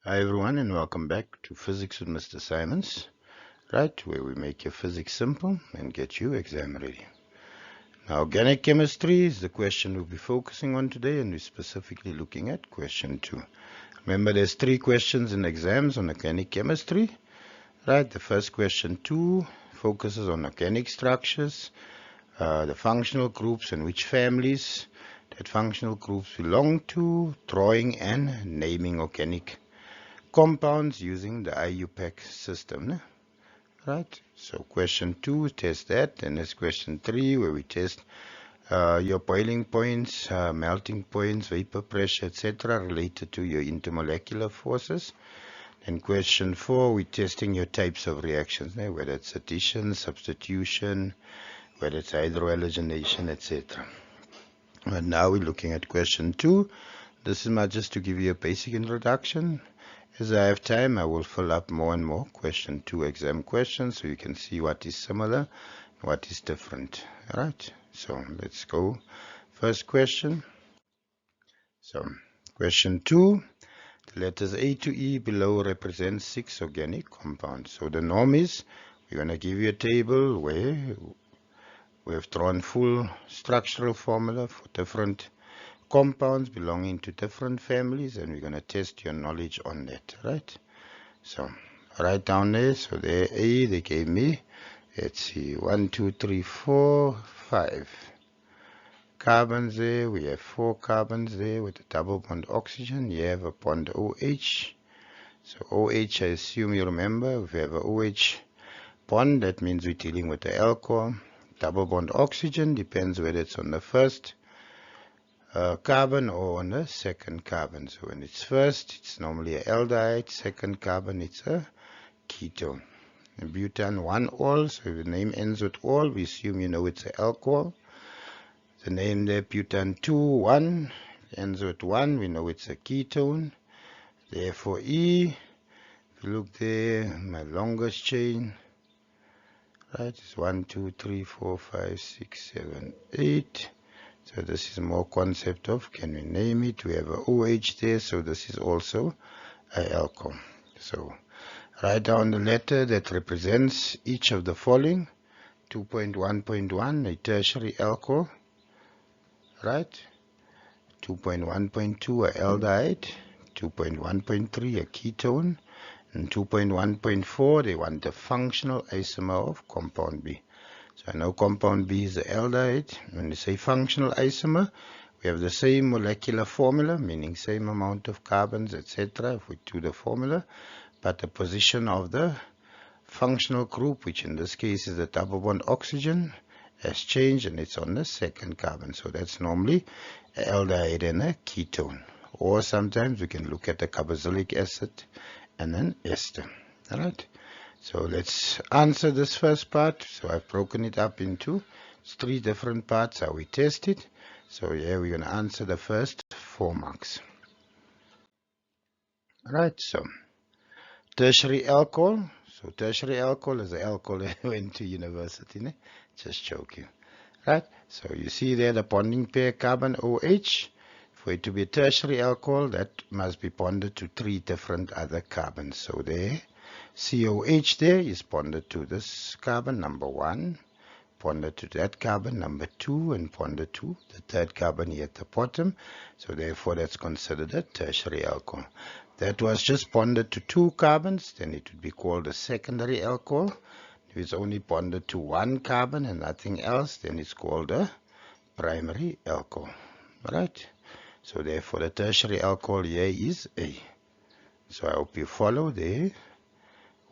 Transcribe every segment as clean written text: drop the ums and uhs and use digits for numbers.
Hi everyone and welcome back to Physics with Mr. Simons, right, where we make your physics simple and get you exam ready. Now, organic chemistry is the question we'll be focusing on today, and we're specifically looking at question 2. Remember, there's 3 questions in exams on organic chemistry, right? The first question 2 focuses on organic structures, the functional groups and which families that functional groups belong to, drawing and naming organic compounds using the IUPAC system, right? So question 2 test that, and there's question 3 where we test your boiling points, melting points, vapor pressure, etc. related to your intermolecular forces. And question 4 we're testing your types of reactions, whether it's addition, substitution, whether it's hydrohalogenation, etc. And now we're looking at question 2. This is just to give you a basic introduction. As I have time, I will fill up more and more question 2 exam questions so you can see what is similar, what is different. All right, so let's go. First question. So, question 2, the letters A to E below represent 6 organic compounds. So the norm is we're going to give you a table where we have drawn full structural formula for different compounds belonging to different families, and we're going to test your knowledge on that, right? So write down there. So there A, they gave me, let's see, 1, 2, 3, 4, 5 carbons there. We have 4 carbons there with a double bond oxygen. You have a bond OH. So OH, I assume you remember, if you have a OH bond, that means we're dealing with the alcohol. Double bond oxygen depends whether it's on the first carbon or on the second carbon. So when it's first, it's normally an aldehyde. Second carbon, it's a ketone. And butane 1-ol, so if the name ends with ol, we assume you know it's an alcohol. The name there, butane 2,1, ends with 1, we know it's a ketone. Therefore E, if you look there, my longest chain, right, is 1, 2, 3, 4, 5, 6, 7, 8. So this is more concept of, can we name it? We have a OH there, so this is also a alcohol. So write down the letter that represents each of the following. 2.1.1, a tertiary alcohol, right? 2.1.2, a aldehyde. 2.1.3, a ketone. And 2.1.4, they want the functional isomer of compound B. So I know compound B is the aldehyde. When you say functional isomer, we have the same molecular formula, meaning same amount of carbons, etc. if we do the formula, but the position of the functional group, which in this case is the double bond oxygen, has changed and it's on the second carbon. So that's normally an aldehyde and a ketone. Or sometimes we can look at the carboxylic acid and an ester. All right. So let's answer this first part. So I've broken it up into 3 different parts how we test it. So here we're going to answer the first 4 marks. All right. So tertiary alcohol. So tertiary alcohol is the alcohol that went to university. Ne? Just joking. Right. So you see there the bonding pair carbon OH. For it to be a tertiary alcohol, that must be bonded to 3 different other carbons. So there, COH there is bonded to this carbon, number 1, bonded to that carbon, number 2, and bonded to the third carbon here at the bottom. So therefore, that's considered a tertiary alcohol. That was just bonded to 2 carbons, then it would be called a secondary alcohol. If it's only bonded to 1 carbon and nothing else, then it's called a primary alcohol. Right? So therefore, the tertiary alcohol here is A. So I hope you follow there.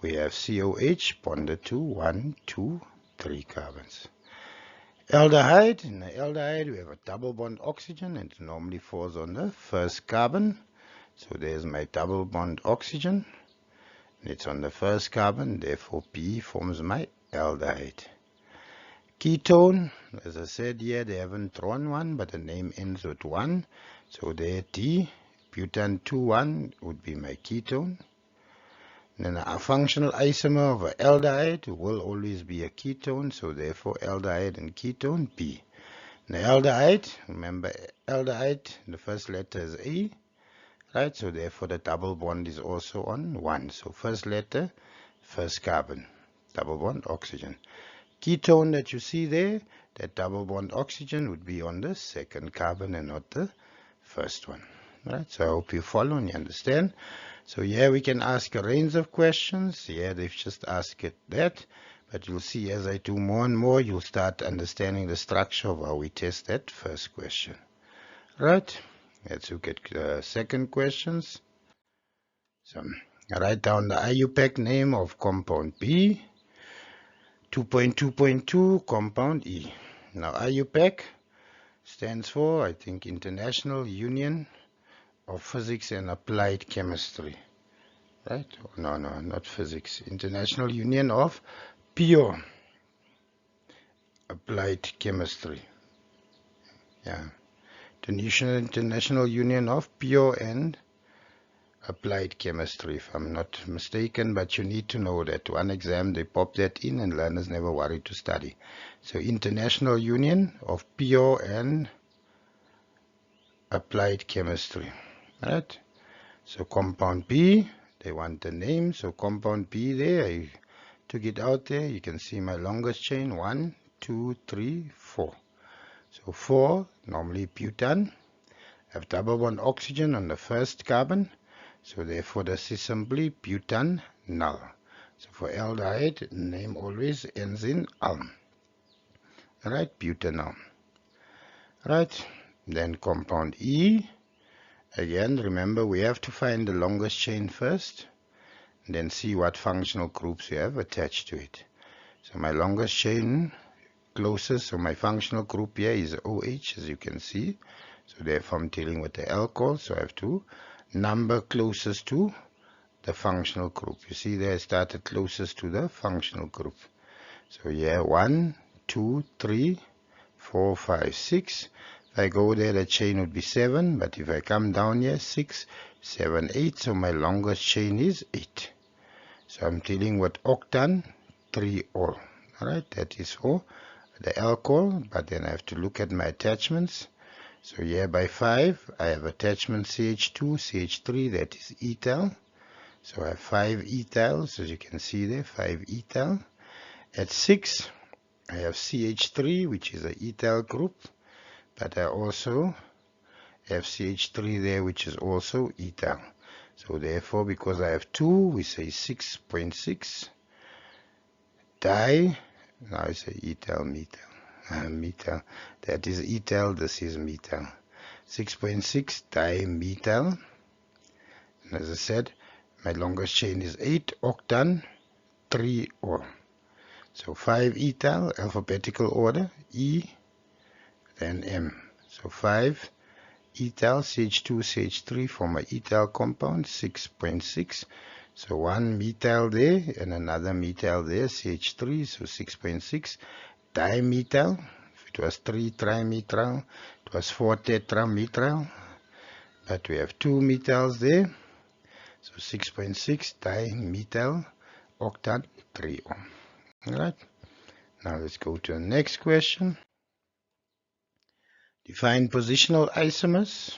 We have COH bonded to 1, 2, 3 carbons. Aldehyde, in the aldehyde we have a double bond oxygen and it normally falls on the first carbon. So there's my double bond oxygen. It's on the first carbon, therefore P forms my aldehyde. Ketone, as I said here, they haven't drawn one, but the name ends with 1. So there T, butane 2,1 would be my ketone. Then a functional isomer of an aldehyde will always be a ketone, so therefore aldehyde and ketone B. The aldehyde, remember aldehyde, the first letter is A, right? So therefore the double bond is also on 1. So first letter, first carbon, double bond oxygen. Ketone that you see there, that double bond oxygen would be on the second carbon and not the first one. Right? So I hope you follow and you understand. So here we can ask a range of questions. Here they've just asked it that. But you'll see as I do more and more, you'll start understanding the structure of how we test that first question. Right? Let's look at the second questions. So I write down the IUPAC name of compound B. 2.2.2 compound E. Now IUPAC stands for, I think, International Union of Physics and Applied Chemistry. Right? No, not physics. International Union of Pure Applied Chemistry. Yeah. The International Union of Pure and Applied Chemistry, if I'm not mistaken, but you need to know that one exam they pop that in and learners never worry to study. So International Union of Pure and Applied Chemistry. Right? So compound B, they want the name. So compound B there, I took it out there. You can see my longest chain, 1, 2, 3, 4. So 4, normally butane. I have double bond oxygen on the first carbon. So therefore this is simply butanol. So for aldehyde, name always ends in al. Alright, butanol. Right, then compound E. Again, remember we have to find the longest chain first, and then see what functional groups we have attached to it. So my longest chain closest, so my functional group here is OH, as you can see. So therefore I'm dealing with the alcohol, so I have to number closest to the functional group. You see there I started closest to the functional group. So here 1, 2, 3, 4, 5, 6. If I go there, the chain would be 7, but if I come down here, 6, 7, 8. So my longest chain is 8. So I'm dealing with octan 3-ol. Alright, that is for the alcohol, but then I have to look at my attachments. So here by 5, I have attachment CH2, CH3, that is ethyl. So I have 5 ethyls, as you can see there, 5 ethyl. At 6, I have CH3, which is an ethyl group, but I also have CH3 there, which is also ethyl. So therefore, because I have 2, we say 6.6 di, now I say ethyl, methyl. Methyl, that is ethyl, this is methyl. 6.6 dimethyl. And as I said, my longest chain is 8 octan 3-ol. So 5 ethyl, alphabetical order, E, then M. So 5 ethyl, CH2, CH3 for my ethyl compound, 6.6. So 1 methyl there and another methyl there, CH3, so 6.6. Dimethyl, if it was 3 trimethyl, it was 4 tetramethyl, but we have 2 methyls there, so 6.6 dimethyl octan 3-ol. Alright, now let's go to the next question. Define positional isomers.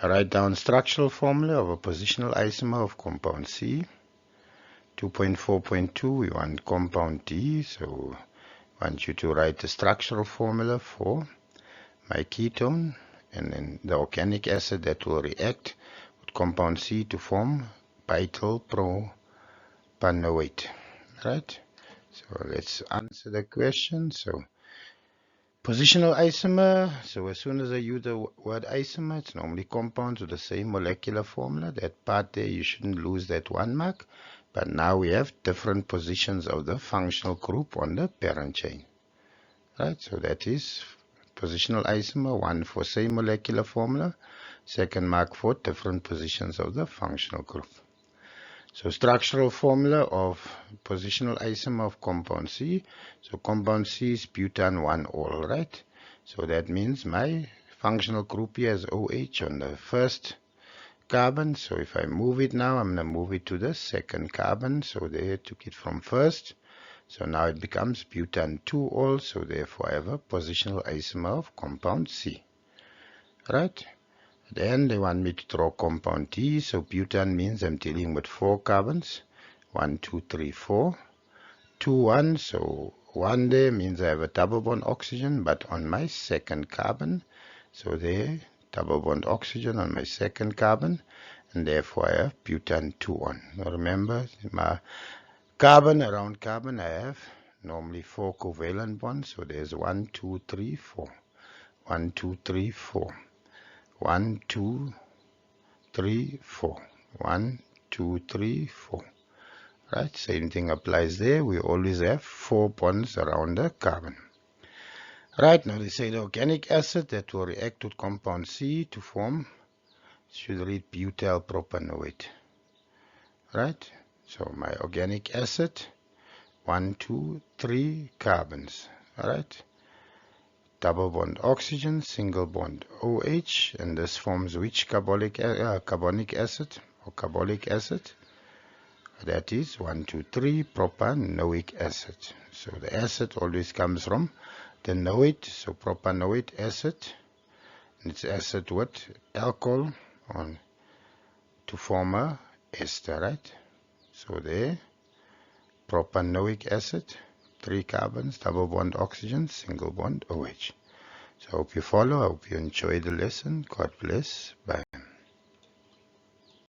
I write down structural formula of a positional isomer of compound C. 2.4.2, we want compound D, so I want you to write the structural formula for my ketone and then the organic acid that will react with compound C to form butyl propanoate. Right? So let's answer the question. So positional isomer, so as soon as I use the word isomer, it's normally compounds with the same molecular formula. That part there, you shouldn't lose that 1 mark. But now we have different positions of the functional group on the parent chain. Right, so that is positional isomer, 1 for same molecular formula, second mark for different positions of the functional group. So structural formula of positional isomer of compound C. So compound C is butan 1-ol, right? So that means my functional group here is OH on the first carbon. So if I move it now, I'm going to move it to the second carbon. So there I took it from first. So now it becomes butan 2-ol. So therefore I have a positional isomer of compound C. Right? Then they want me to draw compound T, so butan means I'm dealing with 4 carbons. 1, 2, 3, 4. 2, 1, so 1 there means I have a double bond oxygen, but on my second carbon. So there, double bond oxygen on my second carbon, and therefore I have butan 2-1. Now remember, my carbon around carbon, I have normally 4 covalent bonds, so there's 1, 2, 3, 4. 1, 2, 3, 4. 1, 2, 3, 4. 1, 2, 3, 4. Right, same thing applies there. We always have 4 bonds around the carbon. Right, now they say the organic acid that will react with compound C to form, should read butyl propanoate. Right, so my organic acid, 1, 2, 3 carbons. Alright, double bond oxygen, single bond OH, and this forms which carbonic acid or carbolic acid? That is 1, 2, 3 propanoic acid. So the acid always comes from the noate, so propanoic acid. It's acid with alcohol on to form a ester, right? So there, propanoic acid, 3 carbons, double bond oxygen, single bond OH. So I hope you follow. I hope you enjoy the lesson. God bless. Bye.